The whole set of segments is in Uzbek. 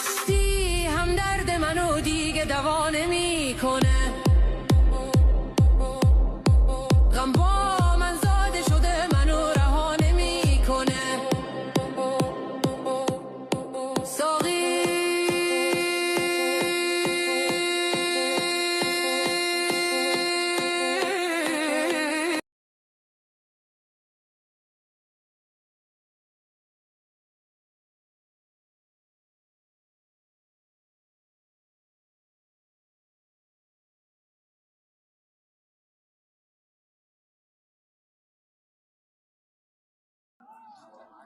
هستی هم درد منو دیگه دوا نمیکنه غم با من زاده شده منو رها نمیکنه ساقی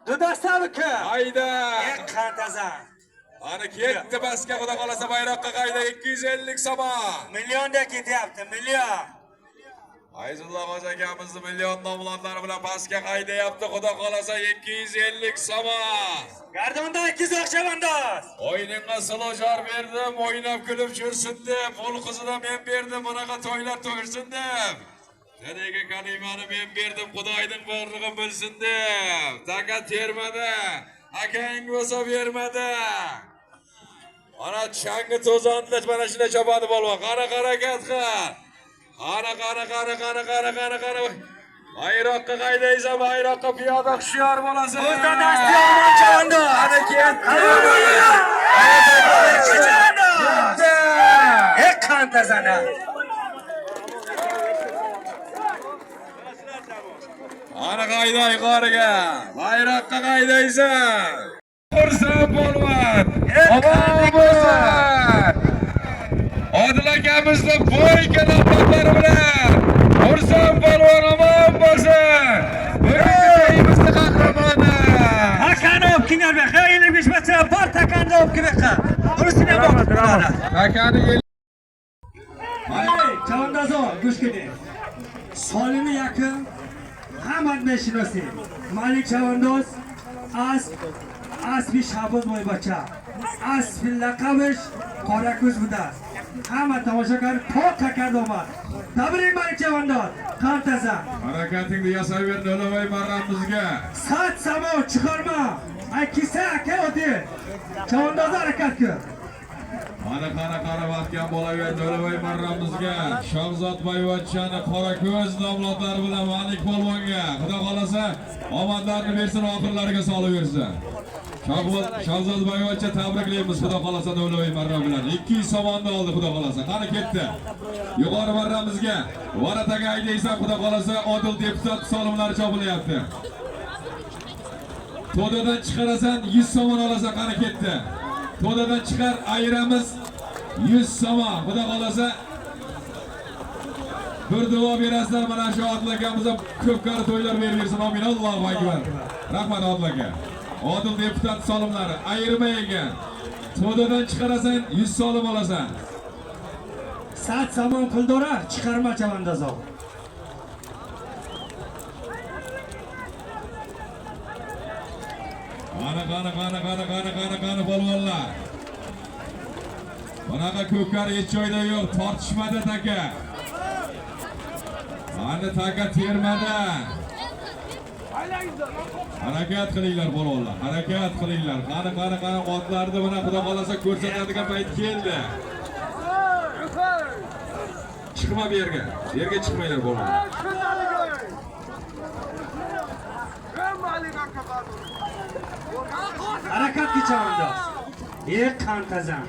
دو دسته بکن Hayda. یک خندزن Ana ketdi pastga xudo xolasa bayroqqa qayda 250 so'm. میلیون da ketyapti million Ayzullo Hoca akamizni million nomlonlari bilan pastga qaydayapti. Xudo xolasa 250 so'm. gardonda 200 o'xshavandoz O'yinga slojar berdim, o'ynab kulib yursin deb, qo'l qizini men berdim, bunaqa to'ylar to'ysin deb. Nega kalimani men berdim, Xudoning borlig'i bilsin deb. Taka termadi, akang bo'lsa bermadi. Ana changi to'zonda mana shunday chopadi polvon. Qara harakat qil. Qara. Bayroqqa qaydaysan, bayroqqa piyoda hushyor bo'lasiz. o'zda dasti omon chavandoz Ana ketdi. یک خندزن Ana qayday qoriga. Bayroqqa qaydaysan. Xursand polvon. Omon bo'lsin. Odil akamizni bo'y kanallar bilan. Xursand polvon omon bo'lsin. Bugungi qahramoni. Takani olib kelgan be, xeyli bishmacha bor takani olib kelgan. Unisini ham olib kelgan. Takani Hayır, chavandozo, go'sh keling. Solini yaqin hamma meshinosi. Malik chavandoz, asbi Shaboz Mo'ybacha. Asbi laqabish Qorako'z buda. Hamma tomoshabin to'q takan omad. Tabrik Malik chavandoz, qartasan. harakatingni yasayver O'lavoy marramizga. Sat samo chiqarma. Ay kisa aka odi. Chavandoz harakat qil. Qara vaqtgan bo'laver O'lavoy marramizga. Shahzod Boyvachchani Qorako'z nomlodlari bilan Malik polvonga. Xudo xolasa omadlarni bersin, oxirlariga solib bersin. Shahzod Boyvachcha tabriklaymiz Xudo xolasa O'lavoy marram bilan. 200 so'monni oldi Xudo xolasa. Qani ketdi. Yuqori marramizga Varataga aydaysan Xudo xolasa Odil deputat solimlari chopilyapti. To'dadan chiqarasan 100 so'm olasan, qani ketdi. To'dadan chiqar ayramiz 100 so'm. Xudo xolasa bir duo berasizlar, mana shu Odil akamizga ko'p qari to'ylar bersin. Amin. Allohu akbar. Rahmat Odil aka. Odil deputat solimlari ayirma ekan. To'dadan chiqarasan 100 so'm olasan. Sat samon puldora chiqarma chavandozo. Qani polvonlar. Bunaqa ko'kar hech joyda yo'q, tortishmadi taka. Qani taka termadi. Harakat qilinglar polvonlar, harakat qilinglar. Qani otlarni buna Xudo xolasa ko'rsatadigan payt keldi. Chiqma bu yerga. Yerga chiqmanglar polvonlar. Harakat qil chavandoz. Ek qantazan.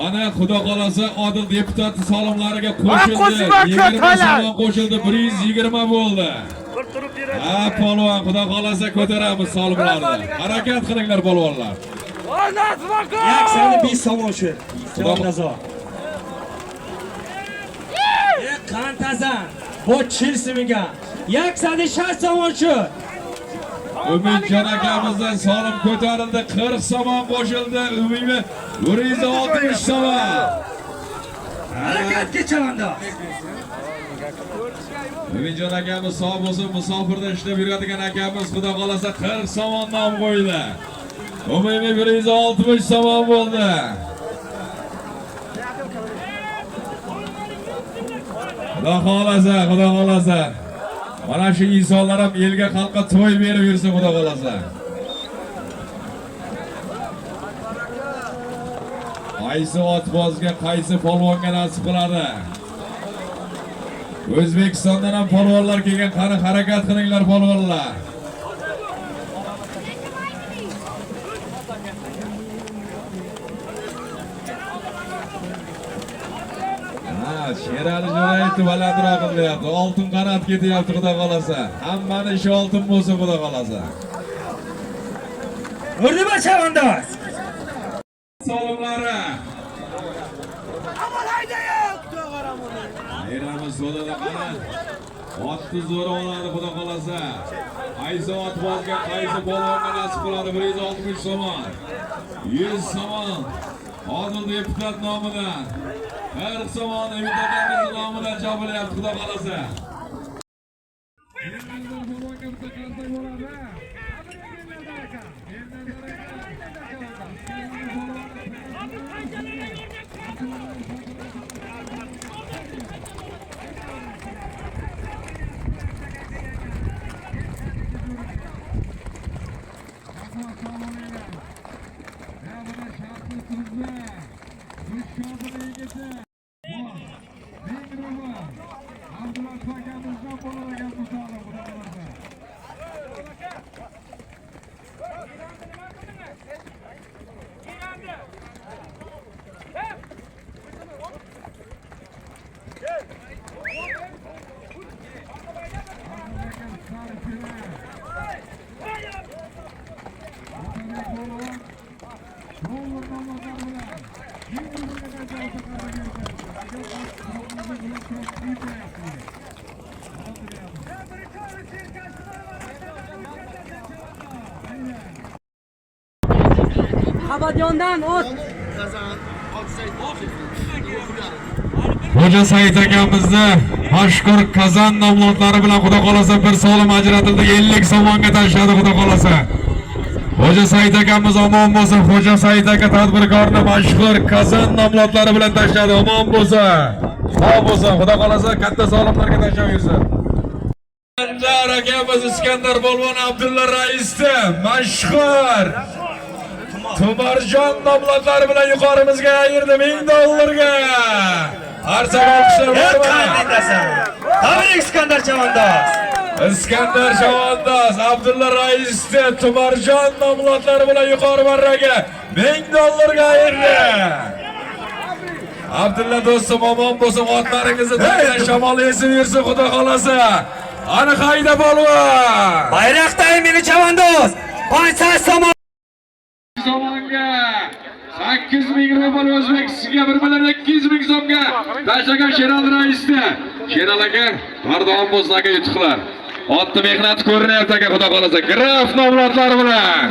Ana Xudo xolasa Odil deputat solimlariga qo'shildi. 20 so'm qo'shildi, 120 bo'ldi. Ha polvon, Xudo xolasa ko'taramiz solimlarni. Harakat qilinglar polvonlar. Yak seni 20 so'm shu. Chavandozo. Ek qantazan. Bu chilsimiga. Yak seni 60 so'm shu. Umidjon akamizdan solim ko'tarildi, 40 so'm qo'shildi. Umidni 160 so'm. Harekatga chavandoz. Umidjon akamiz sog' bo'lsin, musofirda ishlab yuradigan akamiz xudo xolasa 40 somon nom qo'ydi. Umumiy 160 somon bo'ldi. Xudo xolasa, xudo xolasa. Mana shu insonlar ham elga xalqqa to'y berib yursin xudo xolasa. Qaysi otbozga, qaysi polvonga nasib qiladi? O'zbekistondan ham polvonlar kelgan, qani harakat qilinglar polvonlar. Sherali Jo'rayevni balandroq qilyapti. Oltin qanot ketyapti xudo xolasa. Hammani ishi oltin bo'lsa xudo xolasa. O'rnima chavandoz. Solimlari. Ayramiz so'lada qani. Otni zo'r oladi xudo xolasa. Qaysi otbozga, qaysi polvonga nasib qiladi 160 somon. 100 somon. Odil deputat nomidan 40 somon Umid akamiz nomidan chopilyapti xudo xolasa. Abadiyondan ot. Xo'ja Said akamizni mashhur Kazan nomlodlari bilan xudo xolasa bir solim ajratildi. 50 somonga tashladi xudo xolasa. Xo'ja Said akamiz omon bo'lsin. Xo'ja Said aka tadbirkorni mashhur Kazan nomlodlari bilan tashladi. Omon bo'lsin. Sog' bo'lsin. Xudo xolasa katta solimlarga tashlab yursin. Iskandar akamiz Iskandar polvon Abdulla Raisni mashhur Tumarjon nomlodlari bilan yuqorimizga ayirdi $1000 ga. Arsa olqishlar Tabrik Iskandar chavandoz. Iskandar chavandoz Abdulla Raisni Tumarjon nomlodlari bilan yuqori marraga $1000 ga ayirdi. Abdulla do'stim omon bo'lsin, otlaringizni tagdan shamol esib yursin xudo xolasa. Ani qayda polvon? Bayroqday meni chavandoz. 50 somon. Somonga 8000 rubl O'zbekistonga 1,200,000 so'mga tashlagan Sherali Raisni. Sherali aka, pardon bo'lsin aka, yutuqlar. Otni mehnat ko'rinyapti aka xudo xolasa. Graf nomlodlari bilan.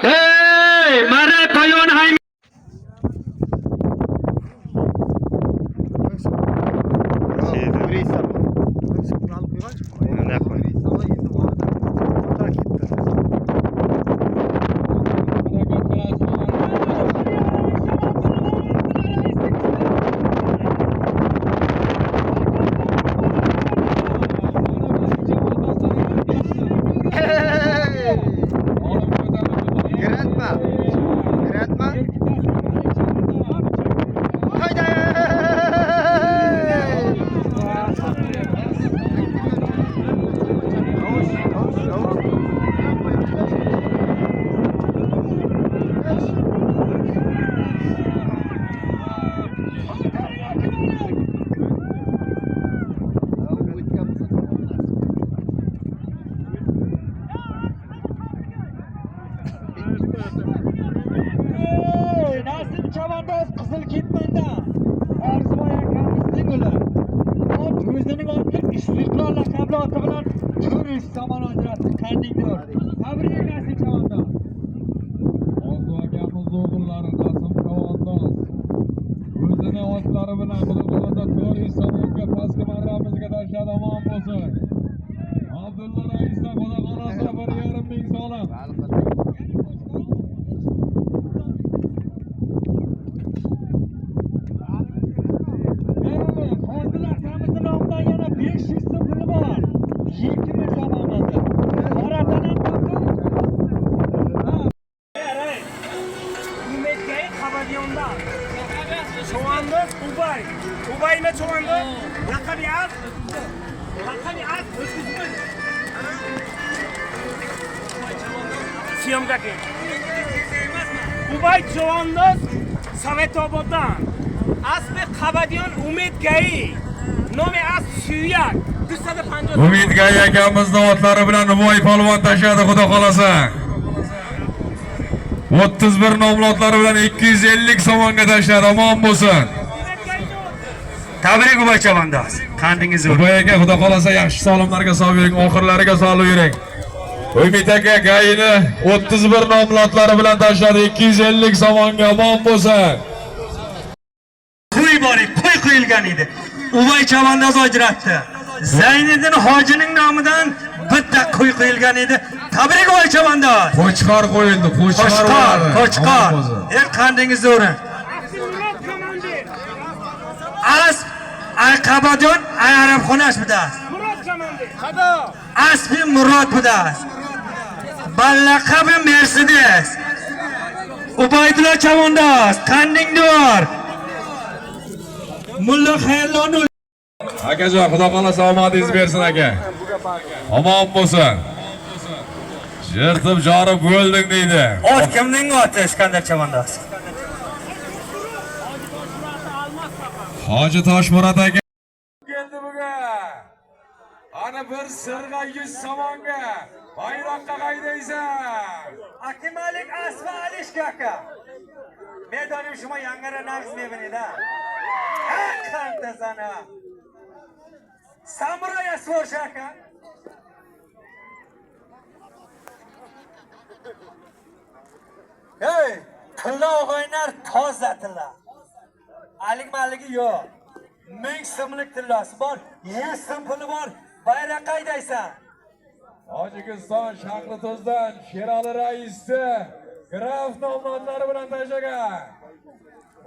Hey, mana payon hay. Chavandoz qizil ketmanda Orziboy akamizning o'g'li. O'zining otni Istiqlol laqabli oti bilan 400 somon ajratdi. Qandinglar. Tabrik Nasim chavandoz. Orzu akamiz o'g'illari Nasim chavandoz. O'zi tashlarini otlari bilan xudo xohlasa 4 somonga pastki marramizga tashladi. Omon bo'lsin. Abdulla Raisdan xudo xohlasa 1,5 ming so'm. Hozir akamizning nomidan yana 500 so'm puli bor. 2 ming so'm olmadi. Oradan ham topdim. Çoğanlık Ubay. Ubay ile çoğanlık. Lakabi az. Lakabi az. Özgüzmün. Siyamdaki. Ubay çoğanlık Sovetoboddan. Asli Qabadiyon Umid Gayi. Nomi az Suyak. 250. Umid Gay akamizning otlari bilan Nuboy polvon tashladi xudo xohlasa. 31 nomlotlari bilan 250 somonga tashladi. Omon bo'lsin. Tabrik Ubay chavandoz. Qandingiz Nuboy aka xudo xohlasa yaxshi solimlarga solib yuring, oxirlariga solib yuring. Umid aka Gayni 31 nomlotlari bilan tashladi 250 somonga. Omon bo'lsin. Qo'y bor edi, qo'y qo'yilgan edi. Ubay chavandoz ajratdi. Zayniddin hojining nomidan bitta qo'y qo'yilgan edi. Tabrik Ubay chavandoz. Qo'chqor qo'yildi, qo'chqor. Qo'chqor. Qandingizni o'ring. As Qabadiyon Arabxonash bidas. Murat Kamandi. Qado. Asbi Murod bidas. Ballaqabi Mercedes. Ubaydulla chavandoz, qandingni bor. Mulla Xayrlonul Akajon, xudo xohlasa omadingiz bersin aka. Omon bo'lsin. Jertib jorib o'lding deydi. ot kimning oti Iskandar chavandoz? Hoji Toshmurat aka keldi bugun. Ana bir sirg'a 100 somonga bayroqqa qaydaysan. Akimalik Asma Alishka aka. Medonim shuma yangara narx mevinida. Qancha sana. Samuray Asfor shaka. Hey, tilla o'g'aylar toza tilla. Alik maligi yo'q. 1000 so'mlik tillasi bor, 100 so'm puli bor. Bayroq qaydaysan? Tojikiston Shahritozdan Sherali raisi Graf nomlari bilan tashlagan.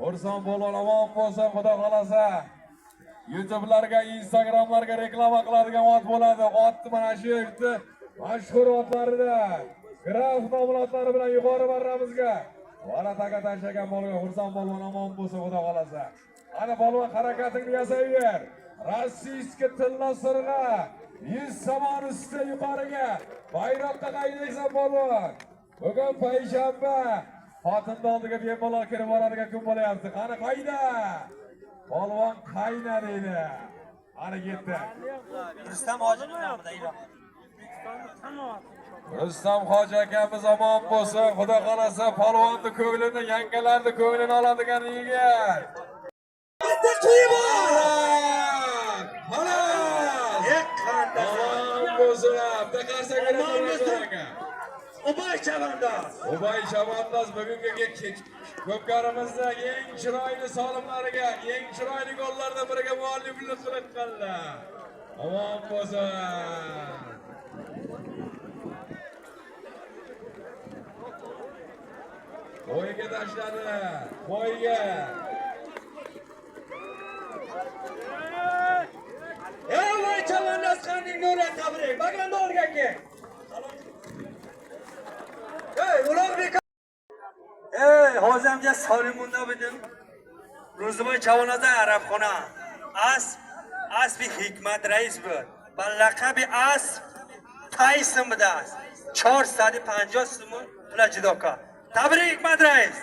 Urson bo'lon omon bo'lsin, xudo xolasa. YouTube'larga, Instagram'larga reklama qiladigan ot bo'ladi. Otni mana shu yerda mashhur otlarida Graf nomlari bilan yuqori marramizga Valataga tashlagan bo'lgan Urson bo'lon omon bo'lsin, xudo xolasa. Ana polvon harakatingni yasayver. Rossiyskiy tilla sirg'a 100 somon ustida yuqoriga bayroqqa qaydaysan polvon. Bugun payshanba. Xotinni oldiga bemalol kirib boradigan kun bo'layapti. Qani qayda? Polvon qayna deydi. Ana ketdi. Rustam hojining nomidan iloh. Rustam hoji akamiz omon bo'lsin. Xudo xolasa polvonni ko'nglini, yangalarni ko'nglini oladigan yigit. Ubay chavandoz. Ubay chavandoz bugungi ko'pkarimizda eng chiroyli solimlariga, eng chiroyli gollardan biriga mualliflik qilganlar. Omon bo'lsin. Qo'yga tashladi. Qo'yga. Ubay chavandoz qanding nurlar tabrik. Baganda o'rgakka. Ulug'bek. Hozircha Solimunda bidim. Ro'ziboy chavandoz Arabxona. Asbi Hikmat rais bu. Ballaqabi Tayson bidas. 450 so'm plajidoka. Tabrik Hikmat rais.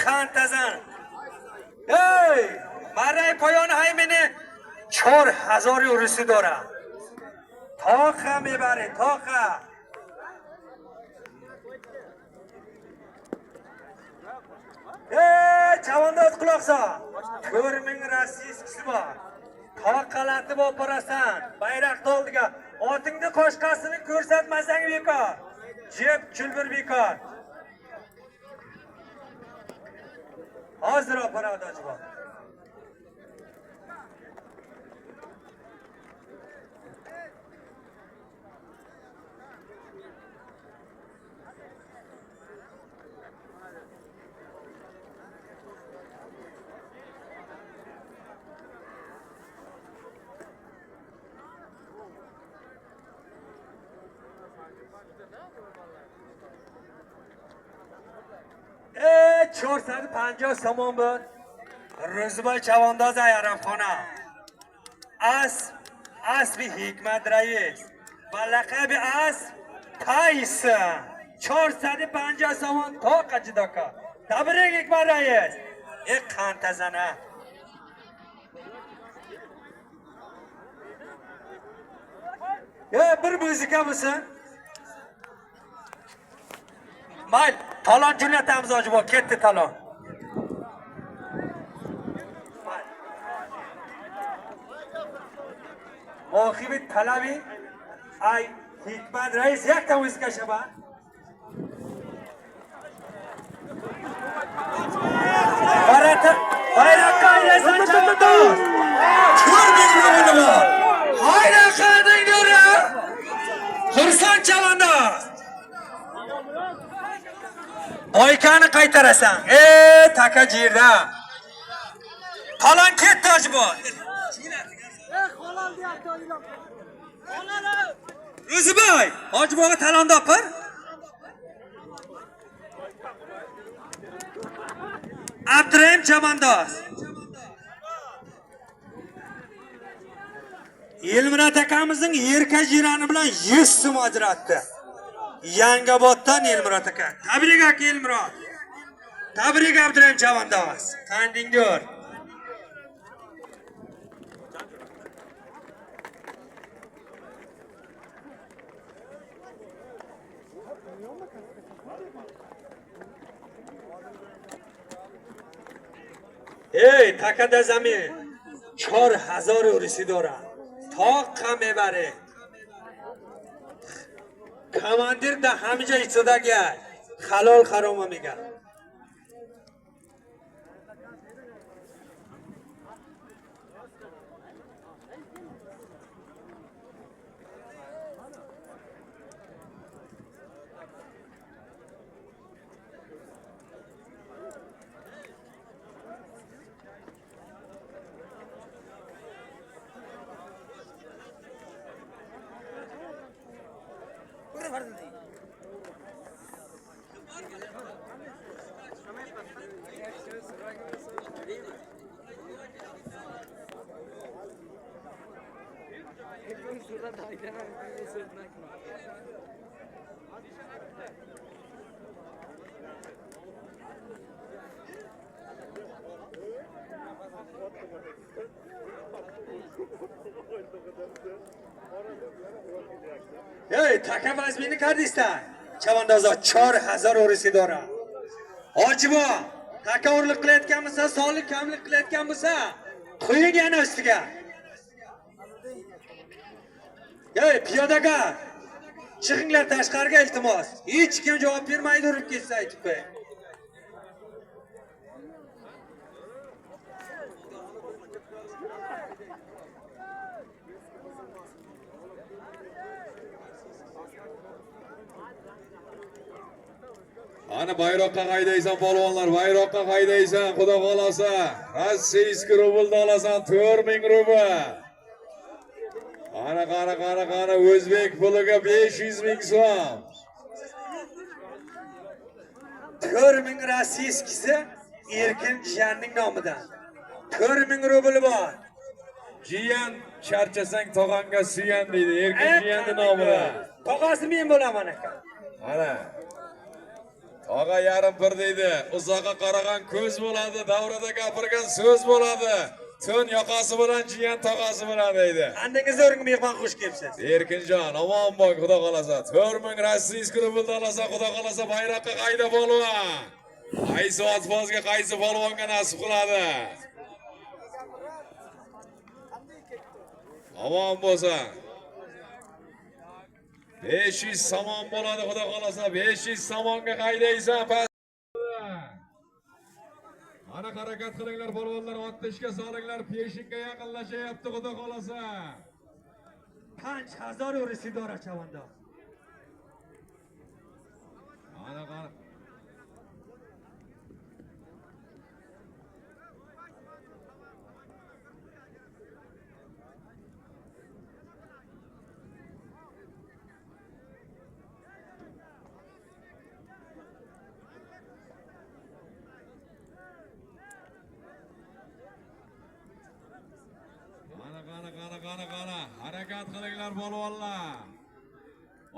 Qantazan. Maray poyon haymini 4000 eurosi دارم. تاخه میبره تاخه. chavandoz quloqsa 4000 rossiyskisi bor. Toqalatib operasan. Bayroqni oldiga otingni qo'shqasini ko'rsatmasang bekor. Jeb chulbir bekor. Hozir oparadi Hojiboy. Ey 450 somon bir Ro'ziboy chavandoz ayarxona. Asbi Hikmat rais. Va laqabi Tayson. 450 somon toqachidoka. Tabrik Hikmat rais. Qantazana. Bir muzika bo'lsin. Mayl, talon jo'natamiz Hojiboy, ketdi talon. Mohibi talabi ay Hikmat rais yakta muzika shaba. Bayrakqa aylasan chavandoz. Ko'rdingmi buni? Bayrakqa dengdora. Xursand chavandoz. Oykani qaytarasan. Taka jirda. Talon ketdi Hojiboy. Ro'ziboy, Hojiboyga talonni opir. Abdurahim chavandoz. Elmurat akamizning Yerka jirani bilan 100 so'm ajratdi. Yangoboddan Elmurat aka. Tabrik aka Elmurat. Tabrik Abdurahim chavandoz. Qandingdir. Ey takada zamin 4000 urisi dora. Toqqa mebare. Komandir da hamicha ichidagi halol haroma megan. Hey, taka vazmini kardistan. Chavandoza 4000 urisi dora. Hojiboy, taka urlik qilayotgan bo'lsa, sonlik kamlik qilayotgan bo'lsa, qo'ying yana ustiga. Hey, piyodaga chiqinglar tashqariga iltimos. Hech kim javob bermaydi, urib ketsa aytib qo'ying. Ana bayroqqa qaydaysan polvonlar, bayroqqa qaydaysan, xudo xolasa. Rossiyskiy rublni olasan 4000 rubl. Ana qara o'zbek puliga 500 ming so'm. 4000 rossiyskisi Erkin jiyanning nomidan. 4000 rubl bor. Jiyan charchasang tog'angga suyan deydi, Erkin jiyanning nomidan. Tog'asi men bo'laman aka. Ana tog'a yarim bir deydi, uzoqqa qaragan ko'z bo'ladi, davrada gapirgan so'z bo'ladi. To'n yoqasi bilan jiyan tog'asi bilan deydi. Andingiz o'ring mehmon xush kelibsiz. Erkinjon, omon bo'l, xudo xolasa. 4000 rossiyskiy rublni olasan, xudo xolasa bayroqqa qayda polvon. Qaysi otbozga, qaysi polvonga nasib qiladi. Omon bo'lsin. 500 somon bo'ladi, xudo xolasa 500 somonga qaydaysan. Ana harakat qilinglar polvonlar, otni ishga solinglar, peshinga yaqinlashyapti xudo xolasa. 5000 o'risi dora chavandoz. Ana qara. Qara. Harakat qilinglar polvonlar.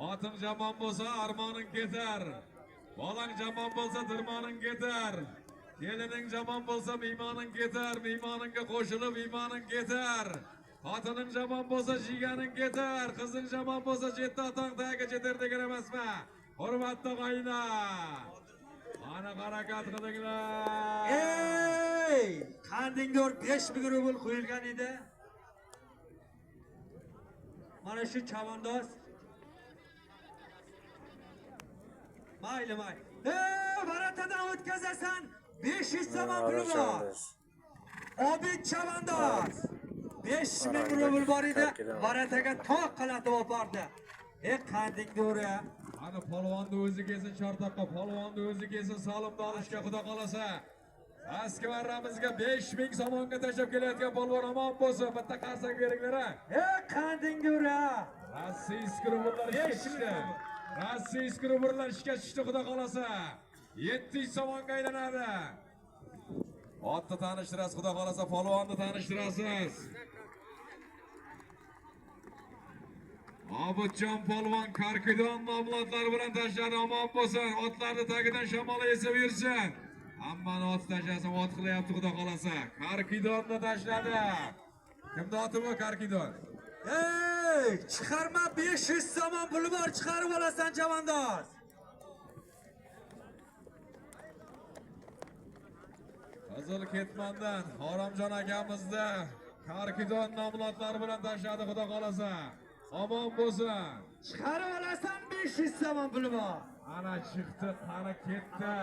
Oting jamon bo'lsa, armoning ketar. Bolang jamon bo'lsa, dirmoning ketar. Kelining jamon bo'lsa, mehmoning ketar. Mehmoningga qo'shilib, iymoning ketar. Xotining jamon bo'lsa, jiganing ketar. Qizing jamon bo'lsa, jetda otang tagiga jetar degan emasmi? Hurmatli og'aylar. Ana harakat qilinglar. Ey! Qandingor 5000 rubl qo'yilgan edi. Mana shu chavandoz. Mayli. Baratadan o'tkazasan. 500 so'm puli bor. Obid chavandoz. 5000 rubl bor edi. Barataga toq qalatib opardi. Qandingor. Ana polvonni o'zi kelsin chortoqqa, polvonni o'zi kelsin solimni olishga xudo xolasa. Eski marramizga 5000 so'mga tashlab kelayotgan polvon omon bo'lsin. Bitta qarsang beringlar. Qandingor. Rossiyskiy rubellar ishga tushdi. Rossiyskiy rubellar ishga tushdi xudo xolasa. 700 so'mga aylanadi. Otni tanishtirasiz xudo xolasa, polvonni tanishtirasiz. Obidjon polvon Karkidon nomlotlar bilan tashladi, omon bo'lsin. Otlarni tagidan shamol esib yursin. Hammani ot tashlasin, ot qilyapti xudo xolasa. Karkidonni tashladi. Kimda oti bu Karkidon? Ey, chiqarma 500 so'm puli bor, chiqarib olasan chavandoz. Qizil ketmondan Horomjon akamizni Karkidon nomlotlari bilan tashladi xudo xolasa. Omon bo'lsin. Chiqarib olasan 500 so'm puli bor. Ana chiqdi, qani ketdi.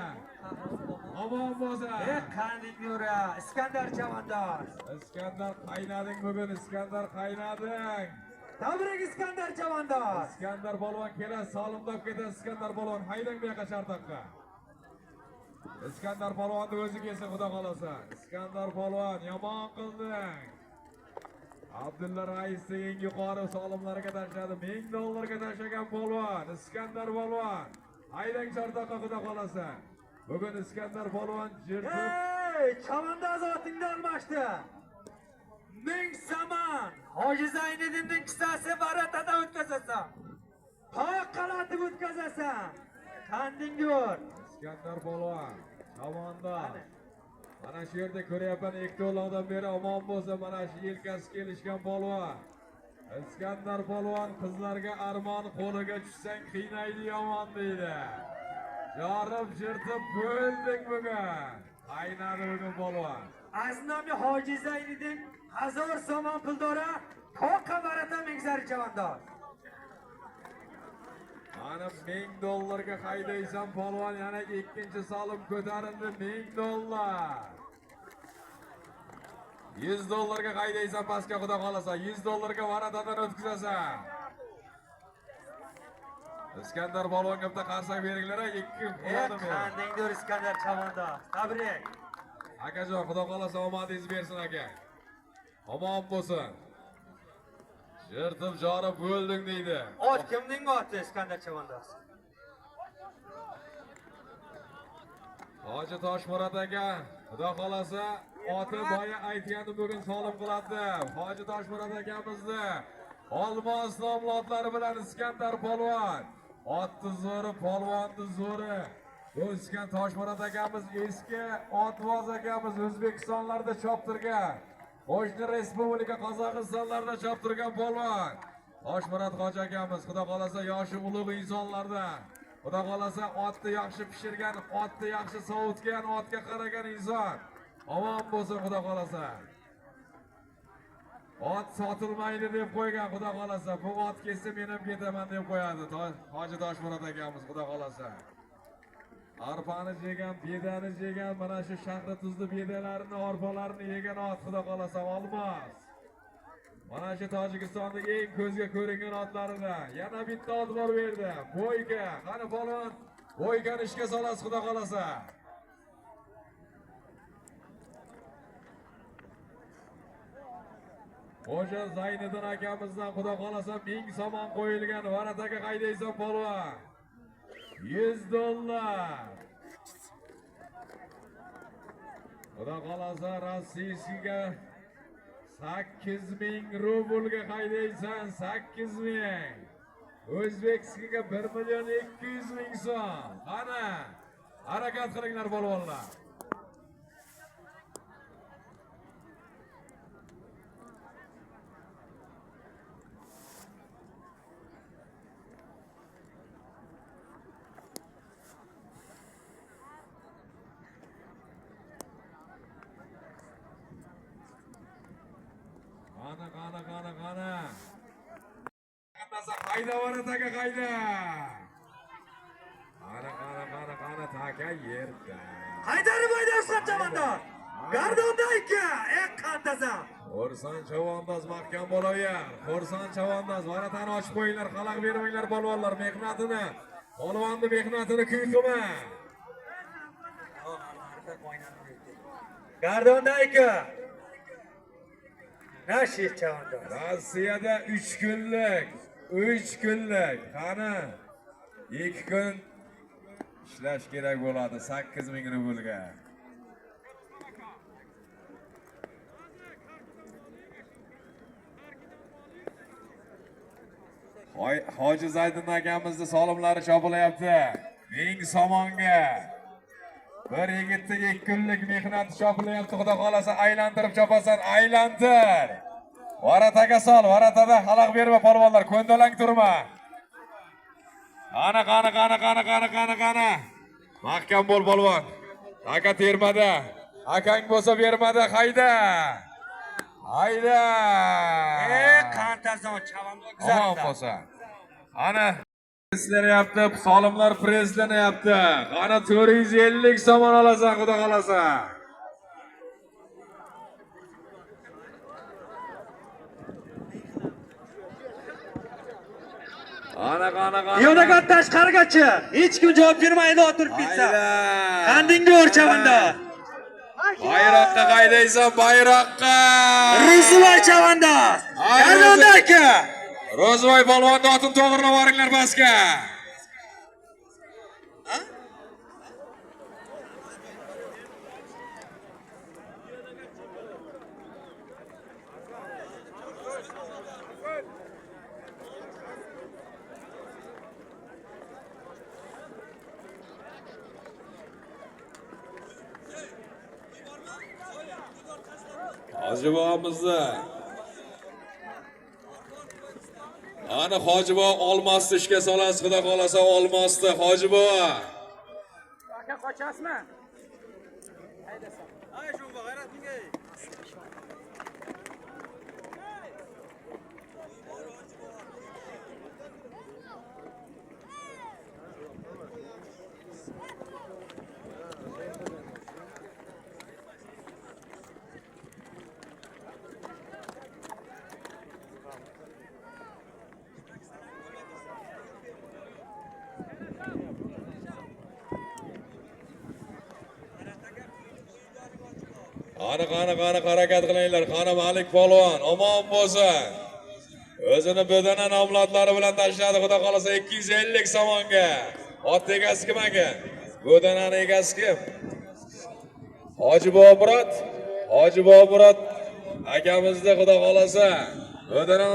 Omon bo'lsin. Qandingor, Iskandar chavandoz. Iskandar qaynading bugun, Iskandar qaynading. Tabrik Iskandar chavandoz. Iskandar polvon keladi, solimdab ketadi Iskandar polvon. Haydang bu yoqqa chartoqqa. Iskandar polvonni o'zi kelsin xudo xolasa. Iskandar polvon yomon qilding. Abdulla Raisni eng yuqori solimlarga tashladi. $1000 tashlagan polvon Iskandar polvon. Haydang chartoqqa xudo xolasa. Bugun Iskandar polvon jirtib. Ey, chavandoz otingni almashdi. 1000 so'm. Hoji Zayniddinning qissasi baratadan o'tkazasan. Toq qalatib o'tkazasan. Qandingor. Iskandar polvon chamonda. Mana shu yerda ko'ryapman, ikki o'g'londan beri omon bo'lsa, mana shu yelkasi kelishgan polvon. Iskandar polvon qizlarga armon qo'liga tushsang qiynaydi yomon deydi. Yorib jirtib bo'lding bugun. Qaynadi bugun polvon. Aznami Hoji Zayniddin 1000 so'm puldora to'qa barata mingzari chavandoz. Ana $1000 ga haydaysan polvon, yana ikkinchi solim ko'tarildi $1000. $100 ga haydaysan pastga xudo xolasa, $100 ga varatadan o'tkazasan. Iskandar polvonga bitta qarsang beringlar, ikki qo'lladim. Qandingor Iskandar chavandoz. Tabrik. Akajon, xudo xolasa omadingiz bersin aka. Omon bo'lsin. Jirtib jorib bo'lding deydi. Ot kimning oti Iskandar chavandoz? Hoji Toshmurod aka, xudo xolasa oti boya aytgandim, bugun solim qiladi. Hoji Toshmurod akamizni olmos nomlotlari bilan Iskandar polvon. Otni zo'ri, polvonni zo'ri. Bu Iskandar Toshmurod akamiz eski otvoz akamiz, O'zbekistonlarda choptirgan. Qo'shni Respublika Qozog'istonlarda choptirgan polvon. Toshmurod hoji akamiz, xudo xolasa yoshi ulug' insonlardan. Xudo xolasa otni yaxshi pishirgan, otni yaxshi sovutgan, otga qaragan inson. Omon bo'lsin xudo xolasa. Ot sotilmaydi deb qo'ygan xudo xolasa. Bu ot kelsa men ham ketaman deb qo'yadi. Hoji Toshmurod akamiz xudo xolasa. arpani yegan, bedani yegan, mana shu shahri tuzli bedalarini, arpalarini yegan ot xudo xolasa olmos. Mana shu Tojikistondagi eng ko'zga ko'ringan otlaridan yana bitta ot bor bu yerda. Bo'yka, qani polvon, bo'ykani ishga solasiz xudo xolasa. O'sha Zayniddin akamizdan xudo xolasa 1000 somon qo'yilgan varataga qaydaysan polvon. $100. Xudo xolasa Rossiyasiga 8000 rublga qaydaysan, 8000. O'zbekistonga 1.200.000 so'm. Qani, harakat qilinglar polvonlar. Qani. Qanasa qayda varataga qayda. Qani taka yerda. Haydarib Haydarslan chavandor. Gardonda aka, qantaza. Xo'rson chavandoz mahkam bo'laver. Xo'rson chavandoz varatani ochib qo'yinglar, xalaq bermanglar polvonlar mehnatini. Polvonni mehnatini kuyqima. Gardonda aka. Nashi chavandor. Rossiyada 3 kunlik. Qani 2 kun ishlash kerak bo'ladi 8000 rublga. Hoji Zayniddin akamizni solimlari chopilyapti. 1000 somonga. Bir yigitning 2 kunlik mehnati chopilyapti. Xudo xolasa aylantirib chopasan, aylantir. Varataga sol, varatada xalaq berma polvonlar, ko'ndalang turma. Qani. Mahkam bo'l polvon. Aka termada. Akang bo'lsa bermadi, hayda. Qantazon chavandor Omon bo'lsa. Ana preslanyapti, solimlar preslanyapti. Qani 450 somon olasan, xudo xolasa. Qani. Yo'naga tashqarigacha hech kim javob bermaydi, o'tirib ketsa. Qandingni o'r chavandor. Bayroqqa qaydaysan, bayroqqa. Ruslar chavandor. Gardonda aka. Ro'zvoy polvonni otini to'g'rilab boringlar pastga. Hoji bobomizni. Ana Hoji bobo olmasni ishga solasiz, xudo xolasa olmasni Hoji bobo. Aka qochasizmi? Qani harakat qilinglar. Qani Malik polvon omon bo'lsin. O'zini bedana nomlatlari bilan tashladi, xudo xolasa 250 somonga. Ot egasi kim aka? Bedanani egasi kim? Hoji Boburot akamizni xudo xolasa. Bedana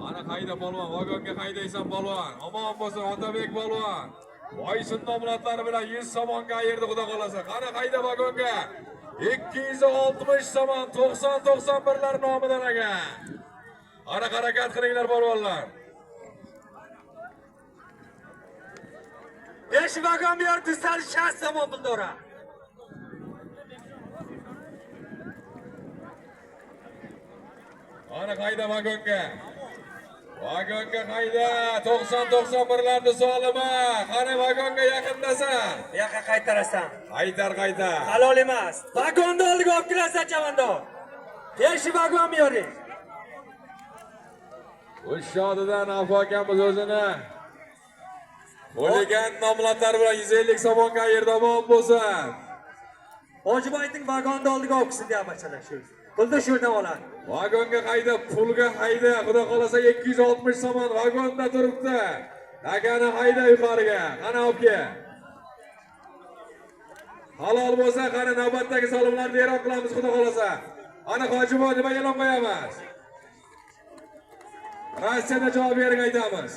Ana qayda polvon, vagonga qaydaysan polvon. Omon bo'lsin Otabek polvon. Boysun nomlatlari bilan 100 somonga ayirdi, xudo xolasa. Qani qayda vagonga? 260 somon 90-91lar nomidan aka. Ana harakat qilinglar polvonlar. 5 vagon bu yerda 60 somon bildora. Ana qayda vagonga? Vagonga qayda? 90-91larni solimi. Qani vagonga yaqindasan. Yoqqa qaytarasan. Qaytar. Halol emas. Vagonni oldiga olib kelasan chavandor. Beshi vagon yoring. Ushodidan afokamiz o'zini O'ligan nomlatlar bilan 150 somonga yerda omon bo'lsin. Hojiboyning vagonni oldiga olibsin deyapman shu. Pulni shu yerdan oladi. Vagonga qayda, pulga hayda. Xudo xolasa 260 somon vagonda turibdi. Akani hayda yuqoriga. Qani olib kel. Halol bo'lsa, qani navbatdagi solimlarni e'lon qilamiz xudo xolasa. Ana Hojiboy nima e'lon qo'yamiz? Rossiyada javob berib aytamiz.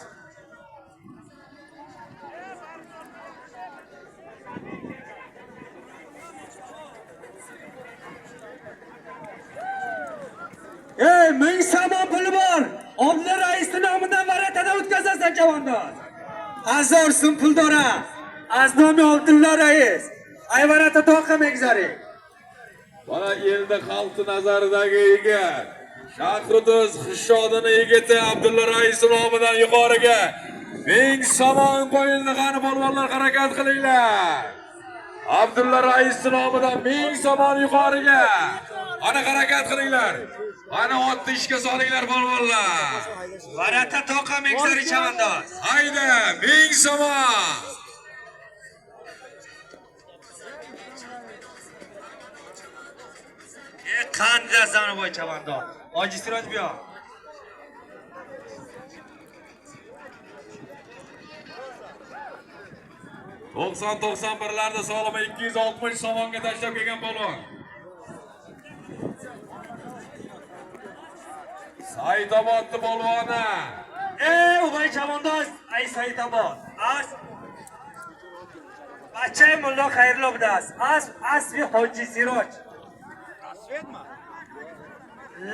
Ey, 1000 somon puli bor. Omla raisning nomidan varaqada o'tkazasan chavandor. 1000 so'm pul dora. Aznomi Abdulla rais. Ayvarata to'qa megzari. Mana elda xalqi nazaridagi ega Shahruduz Xishodining yigiti Abdulla rais nomidan yuqoriga 1000 somon qo'yildi. Qani polvonlar harakat qilinglar. Abdulla rais nomidan 1000 somon yuqoriga. Ana harakat qilinglar. Ana otni ishga solinglar polvonlar. Varata to'qa megzari chavandor. Hayda 1000 somon. Qanday zamon bo'y chavandor. Hoji Siroj bu yoq. %90-91larda solimi 260 somonga tashlab kelgan polvon. Saidobodni polvoni. O'g'ay chavandor, ay Saidobod. Bachay mullo xayrli obdas. Asli Hoji Siroj.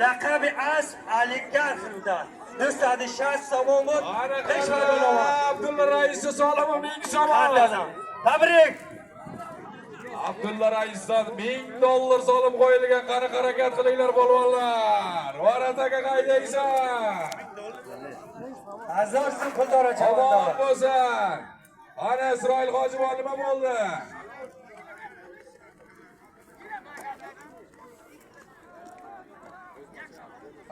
Laqabi Asf Aligar xilda. 260 somon bor. Abdulla rais solimi 1000 somon. Tabrik. Abdulla raisdan $1000 solim qo'yilgan. Qani harakat qilinglar polvonlar. Varataga qaydaysan. 1000 so'm pul dora Omon chavandor. bo'lsin. Ana Isroil Hojiboy nima bo'ldi?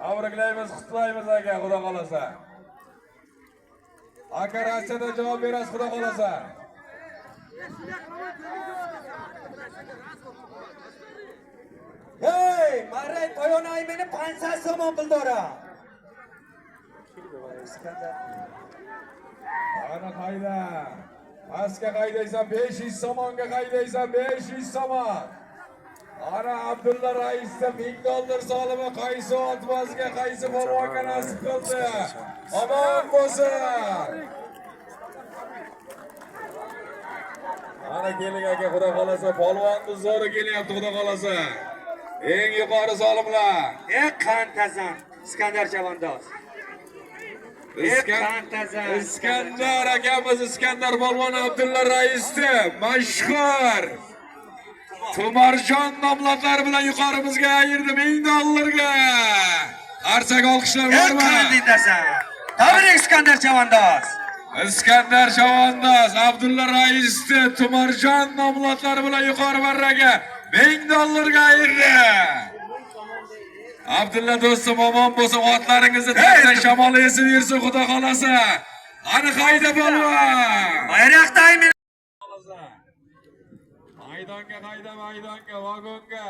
Tabriklaymiz, qutlaymiz aka, xudo xolasa. Aka Rossiyada javob berasiz, xudo xolasa. Hey, maray to'yonay meni 500 somon pul dora. Ana qayda? Pastga qaydaysan 500 somonga qaydaysan 500 somon. Ana Abdulla raisda $1000 solimi qaysi otbozga, qaysi polvonga nasib qildi. Omon bo'lsin. Ana keling aka, xudo xolasa, polvonni zo'ri kelyapti, xudo xolasa. Eng yuqori solimlar. Qantazan Iskandar chavandor. Iskandar akamiz, Iskandar polvon Abdulla raisni mashhur Tumarjon nomlatlari bilan yuqorimizga ayirdi $1000 ga. Qarsak olqishlar bormi? Qandasan? Tabrik Iskandar chavandor. Iskandar Chavandoz Abdulla raisni Tumarjon nomlatlari bilan yuqori marraga $1000 ga ayirdi. Abdulla do'stim omon bo'lsin, otlaringizni taqsan shamol esib yursin xudo xolasa. Ani qayda polvon? Bayroqdaymi? Maydonga qayda, maydonga, vagonga.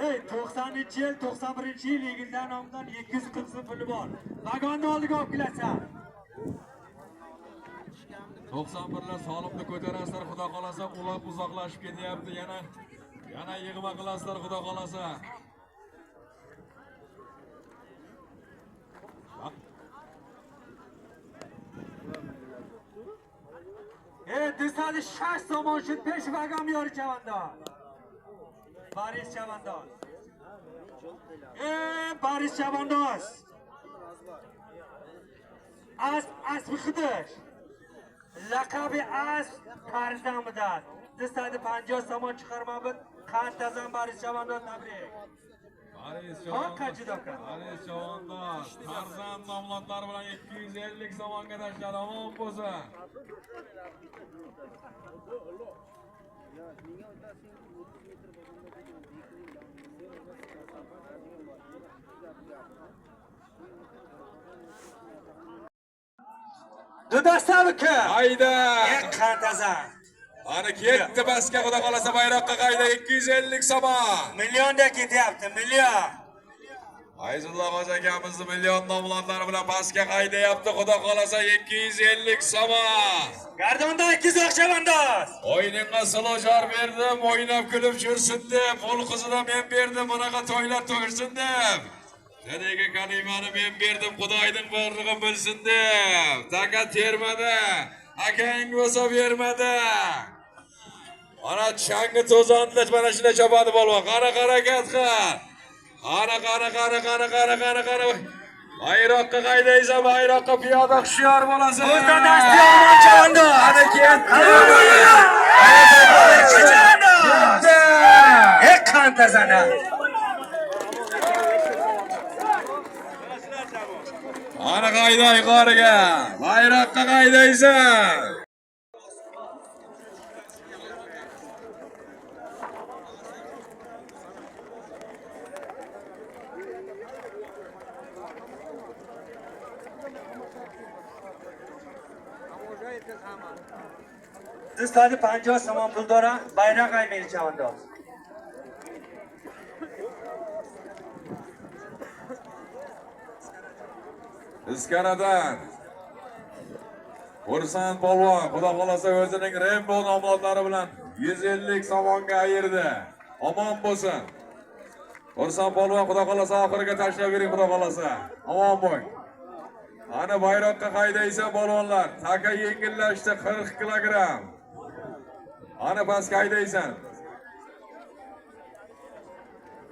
Ey 90-yil, 91-yil yigitlar nomidan 240 so'm puli bor. Vagonni oldiga olib kelasan. 91lar solimni ko'tarasizlar, xudo xolasa, uzoqlashib ketyapti. Yana yig'ma qilasizlar, xudo xolasa. Ey 260 somon shu 5 vagon yor chavandor. Boris chavandor. Boris Chavandoz. Asp Xidir. Laqabi Asp Farzamidan. 250 somon chiqarmabid. Qantazan Boris Chavandoz tabrik. Boris Kaçı dakika? Boris Chavandoz Tarzan nomlodlari bilan 250 somonga tashladi. Omon bo'lsin. Dudastaviki. Hayda! Qantazan. Ana ketdi pastga, xudo xolasa bayroqqa qayda 250 somon. Millionda ketyapti, million. Ayzullo G'oz akamizni million nomlodlari bilan pastga qaydayapti, xudo xolasa 250 somon. Gardonda 200 Chavandoz. O'yinga slojar berdim, o'ynab kulib yursin deb, qo'l qizini men berdim, bunaqa to'ylar to'ysin deb. Dediga kalimani men berdim, Xudoyning borlig'i bilsin deb. Taka termadi, akang bo'lsa bermadi. Ana changi to'zonda mana shunday chopadi polvon. Qara harakat qil. Qara. Bayroqqa qaydaysan, bayroqqa piyoda hushyor bo'lasiz. O'zdan dasti yomon Chavandoz. Ana ketdi. Qantazan. Ana qayday qoriga. Bayroqqa qaydaysan. Istadi 50 somon pul dora, bayroq aymaydi Chavandoz. Iskaradan Xursand polvon, xudo xolasa o'zining Rembo nomlodlari bilan 150 somonga ayirdi. Omon bo'lsin. Xursand polvon, xudo xolasa oxiriga tashlab bering, xudo xolasa. Omon bo'ling. Ana bayroqqa qaydaysan polvonlar. Taka yengillashdi 40 kilogramm. Ana pastga qaydaysan.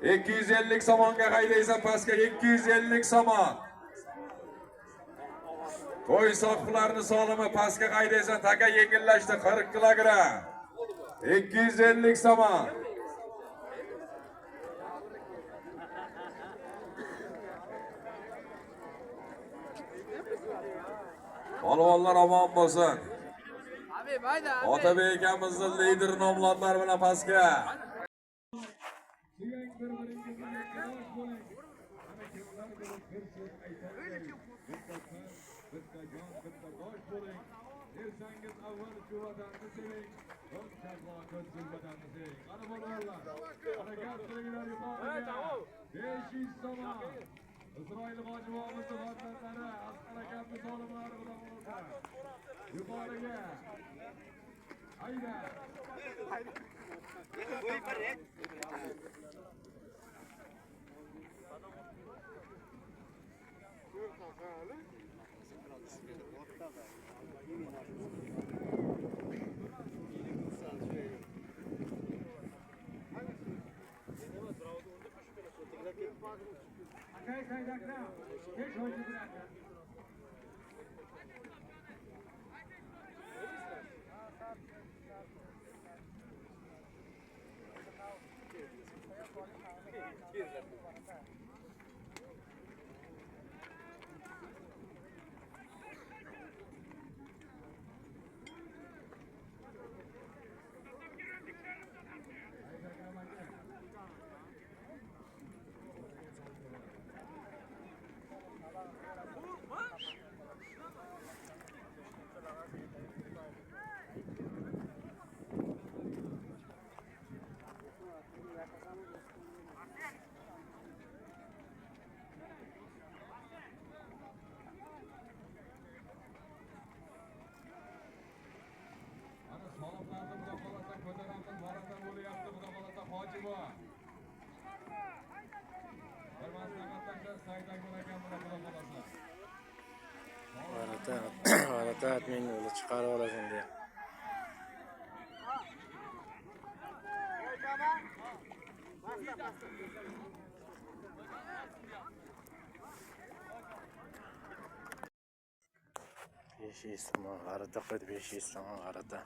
250 somonga qaydaysan, pastga 250 somon. To'y soqlarini solimi pastga qaydaysan, taka yengillashdi 40 kilogramm. 250 somon. Polvonlar omon bo'lsin. Otabek akamizning lider nomlodlari bilan pastga. Dersangiz avval shu vatanni seving, so'ng shahloqat vatanni seving. Ana bolalar, harakat qilinglar yuqoriga. 500 somon. Isroil hojibomizning farzandlari, Asqar akamning solimlari bilan bo'lsa. Yuqoriga. Hayda. G'alati atmang yo'li chiqarib olasan deya. 500 so'm g'arata qo'ydi, 500 so'm g'arata.